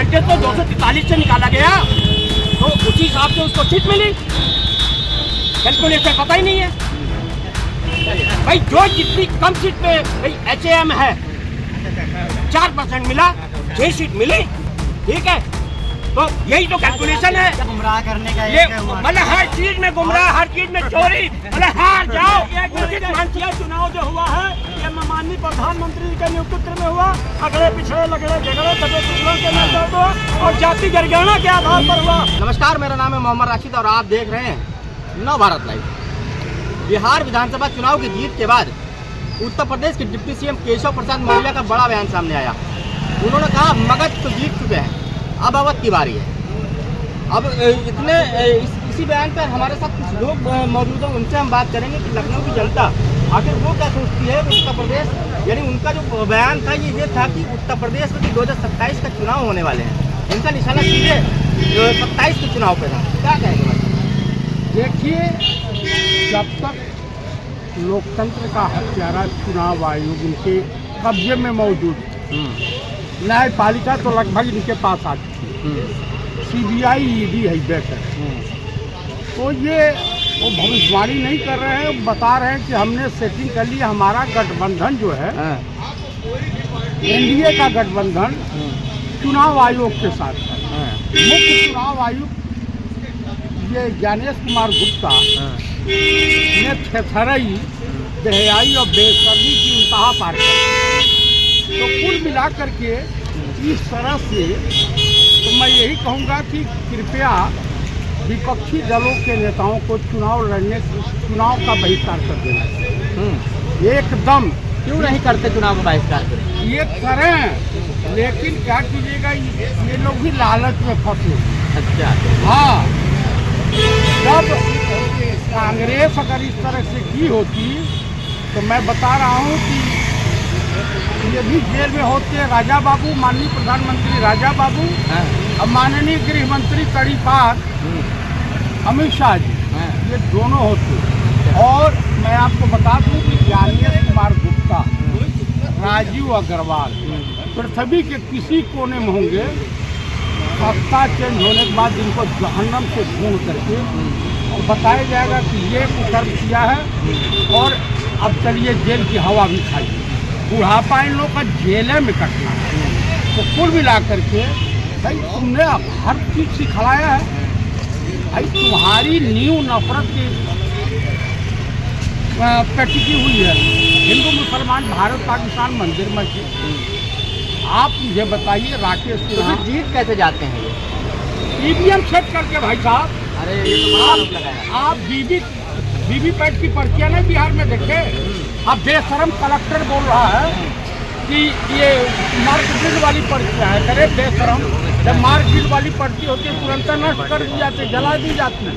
Percentage तो 243 से निकाला गया, तो उसी हिसाब से उसको सीट मिली। कैलकुलेशन पता ही नहीं है भाई। जो जितनी कम सीट पे भाई HAM है 4% मिला, 6 सीट मिली, ठीक है। तो यही तो कैलकुलेशन है, गुमराह करने का। ये मतलब हर चीज में गुमराह, हर चीज में चोरी, मतलब हार जाओ। चुनाव जो हुआ है ये माननीय प्रधानमंत्री के नेतृत्व में हुआ। अगले पिछड़े लगड़े झगड़े दबे कुचलों के नेतृत्व और जाति जनगणना के आधार पर हुआ। नमस्कार, मेरा नाम है मोहम्मद राशिद और आप देख रहे हैं नव भारत लाइव। बिहार विधानसभा चुनाव की जीत के बाद उत्तर प्रदेश के डिप्टी CM केशव प्रसाद मौर्य का बड़ा बयान सामने आया। उन्होंने कहा मगध तो जीत चुके हैं, अब अवध की बारी है। अब इसी बयान पर हमारे साथ कुछ लोग मौजूद हैं, उनसे हम बात करेंगे कि लखनऊ की जनता आखिर वो क्या सोचती है कि उत्तर प्रदेश, यानी उनका जो बयान था ये था कि उत्तर प्रदेश में 2027 का चुनाव होने वाले हैं, इनका निशाना सीधे 27 के चुनाव पे था। क्या कहेंगे? देखिए, जब तक लोकतंत्र का हत्यारा चुनाव आयोग इनके कब्जे में मौजूद, न्यायपालिका तो लगभग इनके पास आ चुकी है, CBI ED है बेहतर। तो ये वो भविष्यवाणी नहीं कर रहे हैं, बता रहे हैं कि हमने सेटिंग कर लिया। हमारा गठबंधन जो है NDA का गठबंधन चुनाव आयोग के साथ है। मुख्य चुनाव आयुक्त ये ज्ञानेश कुमार गुप्ता ने थेथरई, बेहयाई और बेशर्मी की इंतहा पार कर दी। तो कुल मिलाकर के इस तरह से तो मैं यही कहूँगा कि कृपया विपक्षी दलों के नेताओं को चुनाव का बहिष्कार कर देना चाहिए। एकदम। क्यों नहीं करते चुनाव का बहिष्कार? ये करें, लेकिन क्या कीजिएगा, ये लोग भी लालच में फंसे। अच्छा। हाँ, जब कांग्रेस अगर इस तरह से की होती तो मैं बता रहा हूँ कि ये भी जेल में होते राजा बाबू, माननीय प्रधानमंत्री राजा बाबू और माननीय गृह मंत्री तड़ीपार अमित शाह जी, ये दोनों होते। और मैं आपको बता दूं कि ज्ञानेश कुमार गुप्ता, राजीव अग्रवाल पृथ्वी के किसी कोने में होंगे, सत्ता चेंज होने के बाद इनको जहन्नम से ढूंढ करके और बताया जाएगा कि ये कुकर्म किया है और अब चलिए जेल की हवा भी खाइए। बुढ़ापा इन लोग का जेलें में कटना है। तो कुल मिला करके भाई तुमने अब हर चीज़ सिखलाया है। भाई तुम्हारी नींव नफरत की टिकी हुई है। हिंदू मुसलमान, भारत पाकिस्तान, मंदिर मस्जिद। आप मुझे बताइए, राकेश तो जीत कैसे जाते हैं ये? EVM सेट करके भाई साहब। अरे ये तो बड़ा आरोप लगाया। आप वीवीपैट की पर्चियाँ नहीं बिहार में देखे? अब बेशरम कलेक्टर बोल रहा है कि ये मार्कशीट वाली पर्चियाँ है। करे बेशरम, जब मार्कशीट वाली पर्ची होती है तुरंत नष्ट कर दी जाती है, जला दी जाती है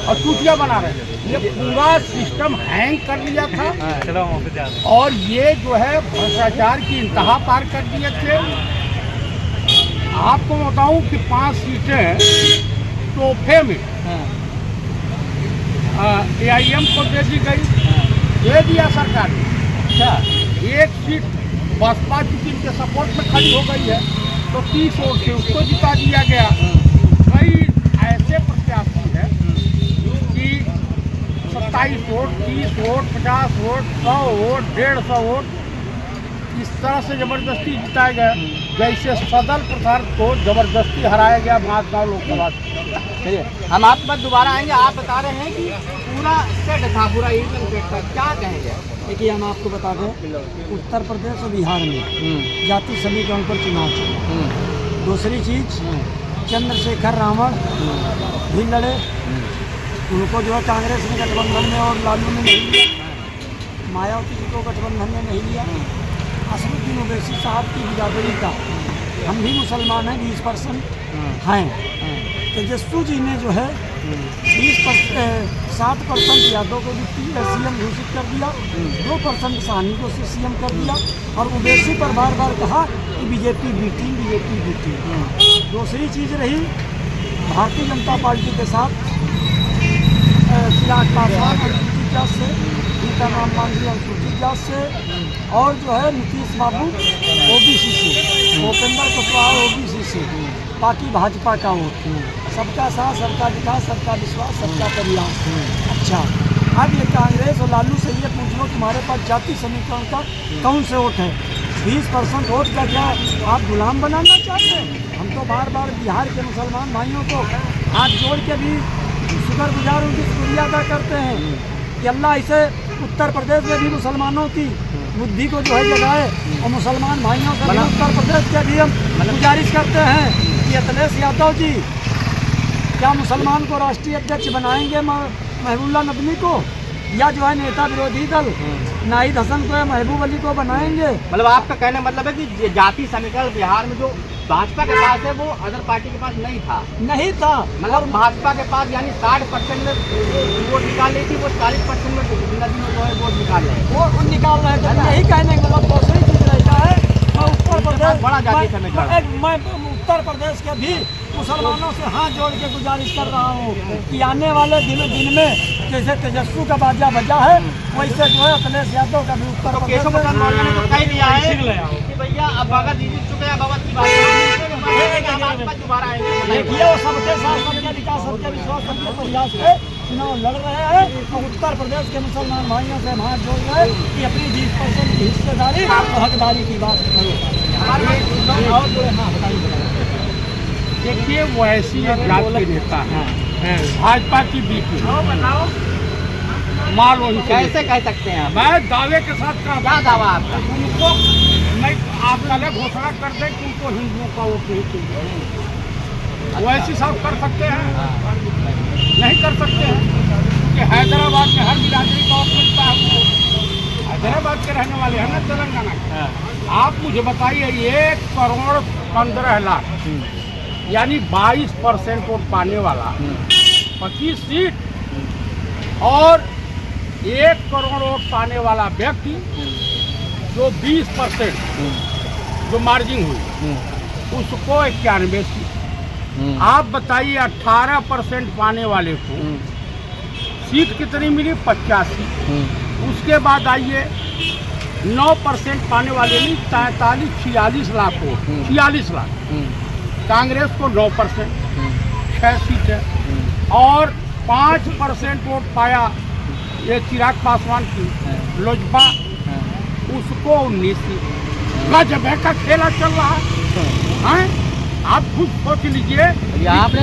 और चूतिया बना रहे हैं। ये पूरा सिस्टम हैंग कर लिया था और ये जो है भ्रष्टाचार की इंतहा पार कर दिए थे। आपको बताऊं कि 5 सीटें तोहफे में AIM को दे दी गई, दे दिया सरकार ने। अच्छा, एक सीट बसपा चूंकि इनके सपोर्ट में खड़ी हो गई है तो 30 वोट से उसको जिता दिया गया। कई ऐसे प्रत्याशी हैं कि 27 vote, 30 vote, 50 vote, 100 vote, 150 vote इस तरह से जबरदस्ती जिताया गया। जैसे सदल प्रसाद को जबरदस्ती हराया गया महागांव लोकसभा। चलिए, हम आपके पास दोबारा आएंगे। आप बता रहे हैं कि पूरा सेट था, पूरा EVM सेट था, क्या कहेंगे? देखिए, हम आपको बता दें, उत्तर प्रदेश और बिहार में जाति समीकरण पर चुनाव चला। दूसरी चीज़, चंद्रशेखर रावण भी लड़े, उनको जो है कांग्रेस ने गठबंधन में और लालू ने नहीं लिया, मायावती जी को गठबंधन में नहीं लिया। असदुद्दीन ओवैसी साहब की बिरादरी का, हम भी मुसलमान हैं, 20% हैं। तेजस्वी जी ने जो है 60% यादव को CM घोषित कर दिया, 2% साहनी को CM कर दिया और ओवैसी पर बार बार कहा कि बीजेपी बीटी। दूसरी चीज़ रही भारतीय जनता पार्टी के साथ चिराग पासवान अनुसूचित जात से, गीताराम मांझी अनुसूचित जात से और जो है नीतीश बाबू OBC से, भूपेंद्र कुशवाहा OBC से। से, बाकी भाजपा का वोट। सबका साथ, सबका विकास, सबका विश्वास, सबका प्रयास। अच्छा, अब ये कांग्रेस और लालू से ये पूछ लो, तुम्हारे पास जाति समीकरण का कौन से वोट है? 20% वोट का क्या आप गुलाम बनाना चाहते हैं? हम तो बार बार बिहार के मुसलमान भाइयों को हाथ जोड़ के भी शुक्रगुजार उनकी शुक्रिया अदा करते हैं कि अल्लाह इसे उत्तर प्रदेश में भी मुसलमानों की बुद्धि को जो है जगाए, और मुसलमान भाइयों से भी उत्तर प्रदेश के भी हम गुजारिश करते हैं कि अखिलेश यादव जी क्या मुसलमान को राष्ट्रीय अध्यक्ष बनाएंगे महबूबुल्लाह नदवी को, या जो है नेता विरोधी दल नाहिद हसन को या महबूब अली को बनाएंगे? मतलब आपका कहने मतलब है कि जाति समीकरण बिहार में जो भाजपा के पास है वो अदर पार्टी के पास नहीं था। नहीं था, मतलब भाजपा के पास यानी 60% में वोट निकाल ली थी, वो 40% में नदी में जो है वोट निकाल रहे हैं। वो निकाल रहे थे। यही कहने का मतलब दूसरी चीज रहता है, मैं उत्तर प्रदेश बड़ा जाति समीकरण, मैं उत्तर प्रदेश के भी मुसलमानों से हाथ जोड़ के गुजारिश कर रहा हूँ कि आने वाले दिन में जैसे तेजस्वी का बाजा बजा है, वैसे जो है अखिलेश यादव का भी उत्तर प्रदेश केशव प्रसाद मौर्य ने तो कह दिया है कि भैया अब भगत जी जीत चुके हैं, भगत की बात दोबारा आएंगे। देखिए वो सबके साथ, सबके विकास, सबके विश्वास, सबके प्रयास पे चुनाव लड़ रहे हैं, और उत्तर प्रदेश के मुसलमान भाइयों से हाथ जोड़ रहे हैं कि अपनी 20% की हिस्सेदारी और हकदारी की बात करो। देखिए वो ऐसी एक जाति नेता है भाजपा की बीपी माल वही कैसे कह सकते हैं आप? मैं दावे के साथ कहा, क्या दावा आपका? उनको नहीं, आप पहले घोषणा कर दें कि उनको हिंदुओं का वोट नहीं चाहिए, वो ऐसी साफ कर सकते हैं? नहीं कर सकते हैं, क्योंकि हैदराबाद में हर बिरादरी का वोट मिलता है उनको। हैदराबाद के रहने वाले हैं ना तेलंगाना के। आप मुझे बताइए 1,15,00,000 यानी 22% वोट पाने वाला 25 सीट, और 1 करोड़ वोट पाने वाला व्यक्ति जो 20% जो मार्जिन हुई उसको 91 सीट। आप बताइए 18% पाने वाले को सीट कितनी मिली? 85। उसके बाद आइए 9% पाने वाले नहीं 43-46 लाख वोट, 46 लाख। कांग्रेस को 9%, 6 सीट है, और 5% वोट पाया ये चिराग पासवान की लोजपा, उसको 19 सीट। गजब का खेला चल रहा है। आप खुद सोच लीजिए। आपने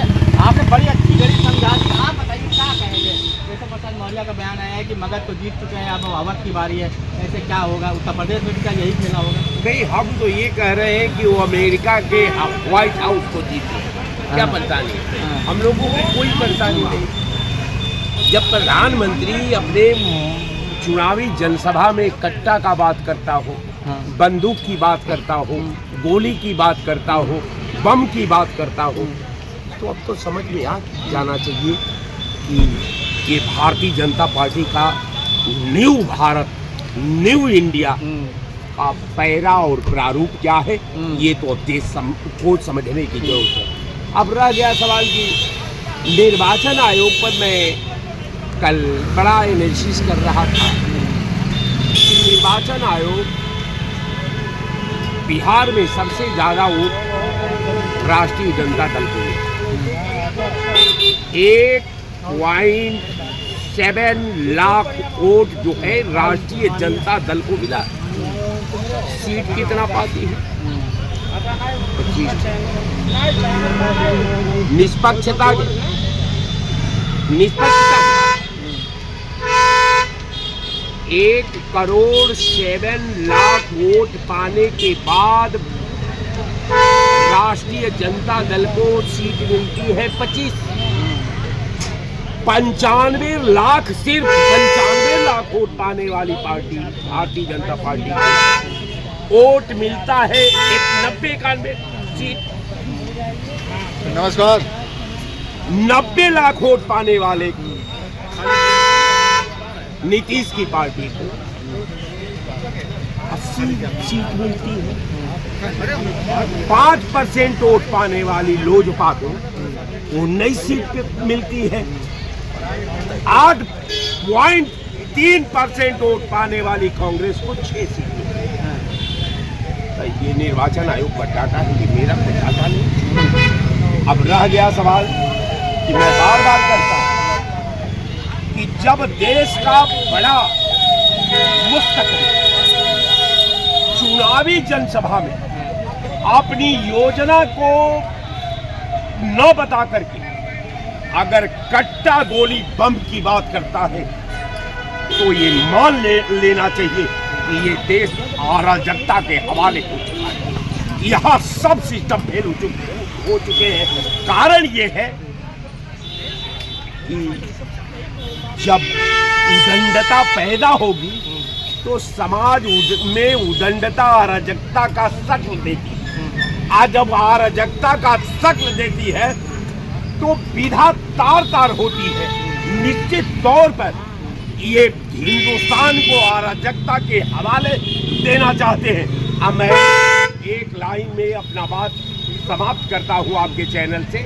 बड़ी अच्छी गरीब समझा दी। आप बताइए क्या कहेंगे? केशव प्रसाद मौर्य का बयान आया है कि मगध तो जीत चुके हैं, अब अवध की बारी है, ऐसे क्या होगा? उत्तर प्रदेश में भी क्या यही खेला होगा? नहीं, हम तो ये कह रहे हैं कि वो अमेरिका के व्हाइट हाउस को जीते, क्या परेशानी है? हम लोगों को कोई परेशानी नहीं। जब प्रधानमंत्री अपने चुनावी जनसभा में कट्टा का बात करता हो, बंदूक की बात करता हो, गोली की बात करता हो, बम की बात करता हो, तो अब तो समझ में आ जाना चाहिए कि ये भारतीय जनता पार्टी का न्यू भारत, न्यू इंडिया का पैरा और प्रारूप क्या है, ये तो अब देश को समझने की जरूरत है। अब रह गया सवाल कि निर्वाचन आयोग पर मैं कल बड़ा एनालिसिस कर रहा था कि निर्वाचन आयोग बिहार में सबसे ज़्यादा वोट राष्ट्रीय जनता दल को मिला, 1.7 लाख वोट जो है राष्ट्रीय जनता दल को मिला। सीट कितना पाती है? 25। निष्पक्षता 1,07,00,000 वोट पाने के बाद राष्ट्रीय जनता दल को सीट मिलती है 25। 95 लाख, सिर्फ 95 लाख वोट पाने वाली party Bharatiya Janata party vote मिलता है 90-91 सीट। नमस्कार। 90 लाख वोट पाने वाले नीतीश की पार्टी को 80 सीट मिलती है। 5% वोट पाने वाली लोजपा को 19 सीट मिलती है। 8.3% वोट पाने वाली कांग्रेस को 6 सीट मिलती है। ये निर्वाचन आयोग का डाटा है, ये मेरा कोई डाटा नहीं। अब रह गया सवाल कि मैं बार बार करता हूं कि जब देश का बड़ा मुस्तकबिल चुनावी जनसभा में अपनी योजना को न बता करके अगर कट्टा गोली बम की बात करता है तो ये मान लेना चाहिए कि ये देश अराजकता के हवाले हो चुका है। यहाँ सब सिस्टम फेल हो चुके हैं। कारण ये है कि जब उदंडता पैदा होगी तो समाज में उदंडता अराजकता का शक्ल देती है। आज जब अराजकता का शक्ल देती है तो विधा तार तार होती है। निश्चित तौर पर ये हिंदुस्तान को अराजकता के हवाले देना चाहते हैं। अब मैं एक लाइन में अपना बात समाप्त करता हूं आपके चैनल से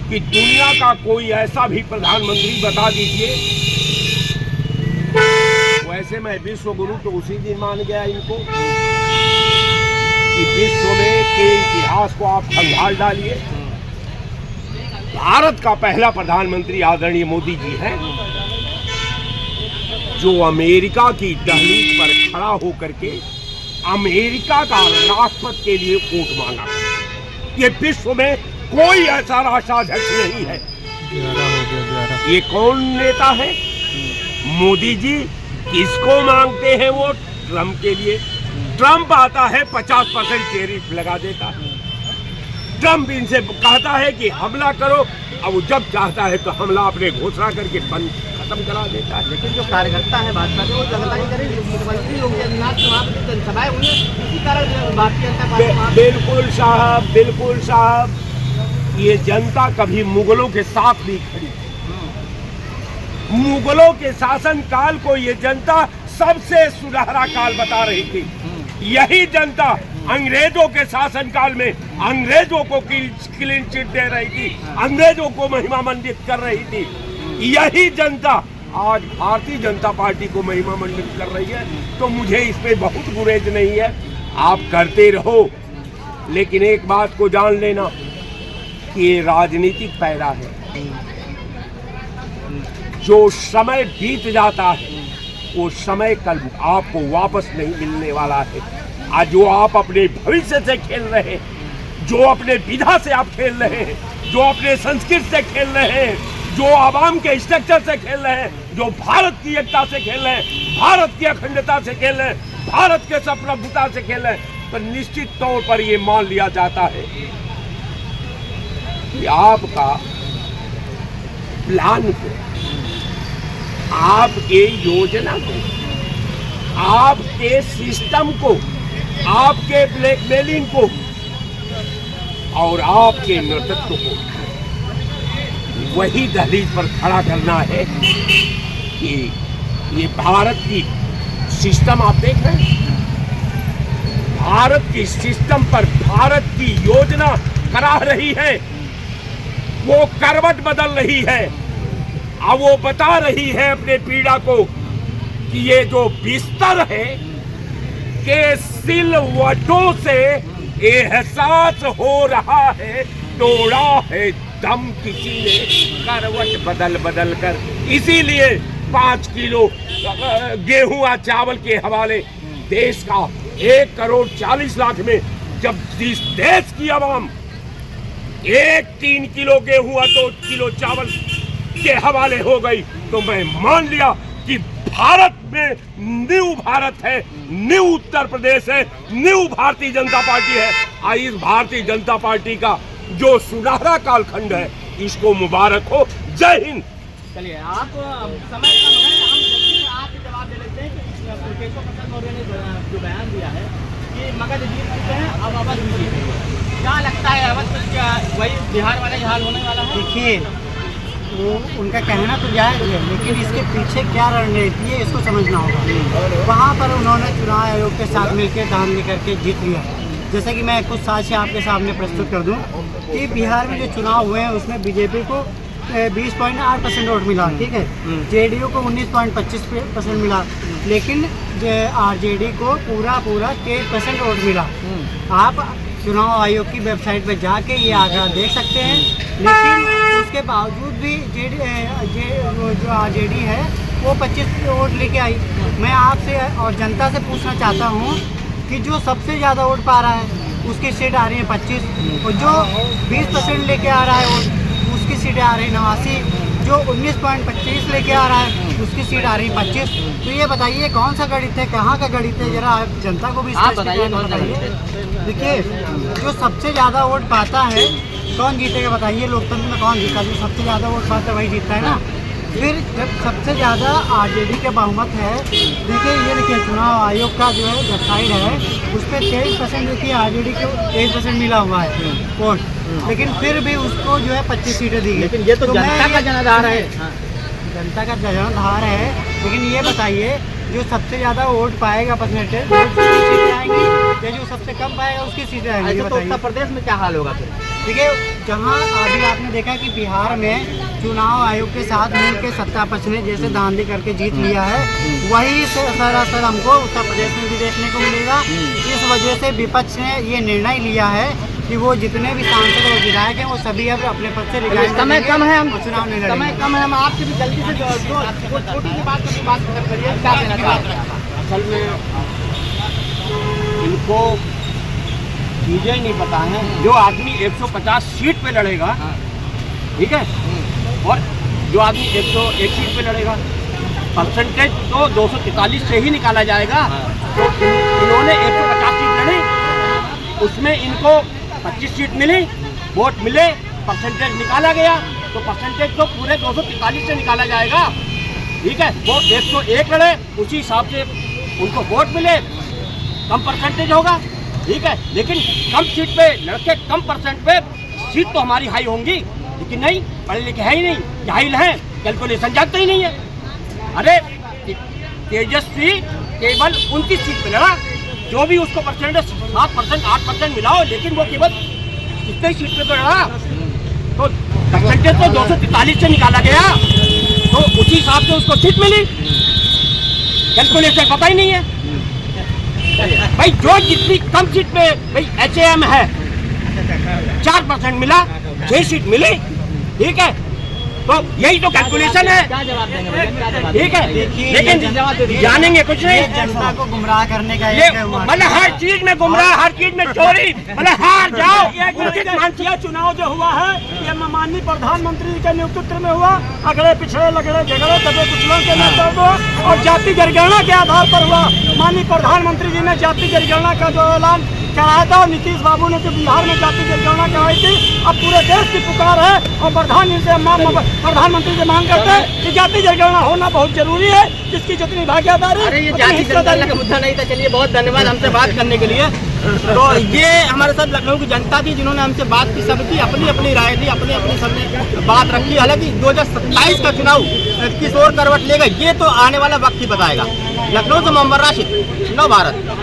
कि दुनिया का कोई ऐसा भी प्रधानमंत्री बता दीजिए। वैसे मैं विश्व गुरु तो उसी दिन मान गया इनको कि विश्व में के इतिहास को आप खंगाल डालिए। भारत का पहला प्रधानमंत्री आदरणीय मोदी जी हैं, जो अमेरिका की दहलीज पर खड़ा होकर के अमेरिका का राष्ट्रपति के लिए वोट मांगा। ये विश्व में कोई ऐसा राष्ट्राध्यक्ष नहीं है। ये कौन नेता है? मोदी जी। किसको मांगते हैं वोट? ट्रंप के लिए। ट्रंप आता है 50% टैरिफ लगा देता है। ट्रंप इनसे कहता है कि हमला करो, अब वो जब चाहता है तो हमला अपने घोषणा करके बंद खत्म करा देता है। लेकिन जो कार्यकर्ता है भाजपा के वो जनता नहीं करेगी। मुख्यमंत्री योगी आदित्यनाथ के वहाँ पर जनसभाएं हुई है, इसी कारण भारतीय जनता पार्टी बिल्कुल साहब, बिल्कुल साहब, ये जनता कभी मुगलों के साथ नहीं खड़ी। मुगलों के शासन काल को ये जनता सबसे सुनहरा काल बता रही थी। यही जनता अंग्रेजों के शासन काल में अंग्रेजों को क्लीन चिट दे रही थी, अंग्रेजों को महिमा मंडित कर रही थी। यही जनता आज भारतीय जनता पार्टी को महिमा मंडित कर रही है। तो मुझे इस पे बहुत गुरेज नहीं है। आप करते रहो, लेकिन एक बात को जान लेना कि ये राजनीतिक पैदा है। जो समय बीत जाता है वो समय कल आपको वापस नहीं मिलने वाला है। आज जो आप अपने भविष्य से खेल रहे हैं, जो अपने विधा से आप खेल रहे हैं, जो अपने संस्कृति से खेल रहे हैं, जो आवाम के स्ट्रक्चर से खेल रहे हैं, जो भारत की एकता से खेल रहे हैं, भारत की अखंडता से खेल रहे हैं, भारत के संप्रभुता से खेल रहे हैं, तो निश्चित तौर पर ये मान लिया जाता है कि आपका प्लान को, आपके योजना को, आपके सिस्टम को, आपके ब्लैकमेलिंग को और आपके नेतृत्व को वही दहलीज पर खड़ा करना है कि ये भारत की सिस्टम आप देख रहे हैं। भारत की सिस्टम पर भारत की योजना करा रही है, वो करवट बदल रही है। अब वो बता रही है अपने पीड़ा को कि ये जो बिस्तर है के सिलवटों से एहसास हो रहा है, तोड़ा है दम किसी ने करवट बदल बदल कर। इसीलिए 5 किलो गेहूं और चावल के हवाले देश का 1 करोड़ 40 लाख में जब इस देश की आवाम 3 किलो गेहूं और 2 किलो चावल के हवाले हो गई, तो मैं मान लिया कि भारत में न्यू भारत है, न्यू उत्तर प्रदेश है, न्यू भारतीय जनता पार्टी है। और इस भारतीय जनता पार्टी का जो सुनहरा कालखंड है, इसको मुबारक हो। जय हिंद। चलिए, आप समय कम है, हम जल्दी से आप जवाब दे लेते हैं कि केशव प्रसाद मौर्य ने जो बयान दिया है कि मगध जीत चुके हैं, अब अवध भी जीतेंगे। क्या लगता है, अवध क्या वही बिहार वाले हाल होने वाला है? देखिए, वो उनका कहना तो जायज़ है, लेकिन इसके पीछे क्या रणनीति है इसको समझना होगा। वहाँ पर उन्होंने चुनाव आयोग के साथ मिलकर दाम लेकर के जीत लिया। जैसे कि मैं कुछ साक्ष्य आपके सामने प्रस्तुत कर दूं कि बिहार में जो चुनाव हुए हैं उसमें बीजेपी को 20.8% वोट मिला, ठीक है। जेडीयू को 19.25% मिला, लेकिन आरजेडी को पूरा 23% वोट मिला। आप चुनाव आयोग की वेबसाइट पर जाके ये आंकड़ा देख सकते हैं। लेकिन उसके बावजूद भी जो आरजेडी है वो 25 वोट लेके आई। मैं आपसे और जनता से पूछना चाहता हूँ कि जो सबसे ज़्यादा वोट पा रहा है उसकी सीट आ रही है 25, और जो 20% लेके आ रहा है वोट उसकी सीटें आ रही है 89, जो 19.25 लेके आ रहा है उसकी सीट आ रही है 25। तो ये बताइए कौन सा गणित है, कहाँ का गणित है, जरा आप जनता को भी आप बताइए कौन सा गणित है। देखिए, जो सबसे ज़्यादा वोट पाता है कौन जीतेगा बताइए? लोकतंत्र में कौन जीता? जो सबसे ज़्यादा वोट पाता है वही जीतता है ना। फिर जब सबसे ज़्यादा आरजेडी के बहुमत है, देखिए ये देखिए चुनाव आयोग का जो है वेबसाइट है उस पर 23% देखिए आरजेडी को 23% मिला हुआ है वोट, लेकिन फिर भी उसको जो है 25 सीटें दी गई। लेकिन ये तो जनता का जनाधार है। जनता का जनाधार है, लेकिन ये बताइए जो सबसे ज़्यादा वोट पाएगा परसेंटेज उसकी सीटें आएंगी, या जो सबसे कम पाएगा उसकी सीटें आएंगी? ऐसे तो उत्तर प्रदेश में क्या हाल होगा फिर? देखिए, जहाँ अभी आपने देखा कि बिहार में चुनाव आयोग के साथ मिलकर सत्ता पक्ष ने जैसे धांधली करके जीत लिया है, वही सरासर हमको उत्तर प्रदेश में भी देखने को मिलेगा। इस वजह से विपक्ष ने ये निर्णय लिया है कि वो जितने भी सांसद और विधायक हैं वो सभी अब अपने पद से रिजाइन समय कम है, हम चुनाव नहीं लड़ेंगे। समय कम है, हम आपसे भी जल्दी से जो छोटी सी बात करिए, क्या कहना चाहते हैं? असल में इनको चीज़ें नहीं पता हैं। जो आदमी 150 सीट पे लड़ेगा, ठीक है, और जो आदमी 101 सीट पे लड़ेगा, परसेंटेज तो 243 से ही निकाला जाएगा। तो इन्होंने 150 सीट लड़ी, उसमें इनको 25 सीट मिली, वोट मिले, परसेंटेज निकाला गया, तो परसेंटेज तो पूरे 243 से निकाला जाएगा, ठीक है। वो 101 लड़े, उसी हिसाब से उनको वोट मिले, कम परसेंटेज होगा, ठीक है। लेकिन कम सीट पे लड़के कम परसेंट पे सीट तो हमारी हाई होंगी, लेकिन नहीं, पढ़े लिखे है ही नहीं, जाहिल हैं, कैलकुलेशन जानते ही नहीं है। अरे तेजस्वी केवल 29 सीट पे लड़ा, जो भी उसको परसेंटेज 7%, 8% मिला हो, लेकिन वो केवल इतने सीट पे तो लड़ा, तो परसेंटेज तो 243 से निकाला गया, तो उसी हिसाब से उसको सीट मिली, कैलकुलेशन पता ही नहीं है भाई। जो जितनी कम सीट पे भाई HAM है 4% मिला, 6 सीट मिली, ठीक है, तो यही तो कैलकुलेशन है, क्या जवाब देंगे भैया? क्या जवाब ठीक है। देखिए, लेकिन जानेंगे कुछ नहीं, जनता को गुमराह करने का ये एक हुआ। मतलब हर चीज में गुमराह, हर चीज में चोरी, मतलब हार जाओ। ये चुनाव जो हुआ है ये माननीय प्रधानमंत्री के नेतृत्व में हुआ। अगड़े पिछड़े लगड़े झगड़े दबे कुचलों के नेतृत्व और जाति जनगणना के आधार पर हुआ। माननीय प्रधानमंत्री जी ने जाति जनगणना का जो ऐलान कराया था, नीतीश बाबू ने जो बिहार में जाति जनगणना कराई थी, अब पूरे देश की पुकार है और प्रधानमंत्री से मांग करते हैं कि जाति जनगणना होना बहुत जरूरी है, जिसकी जितनी भागीदारी। अरे ये जाति जनगणना का मुद्दा नहीं था। चलिए, बहुत धन्यवाद हमसे बात करने के लिए। तो ये हमारे साथ लखनऊ की जनता थी जिन्होंने हमसे बात की, सबकी अपनी अपनी राय दी, अपनी अपनी सबने बात रखी। हालांकि 2027 का चुनाव किस ओर करवट लेगा ये तो आने वाला वक्त ही बताएगा। लखनऊ से मोहम्मद राशिद, नव भारत।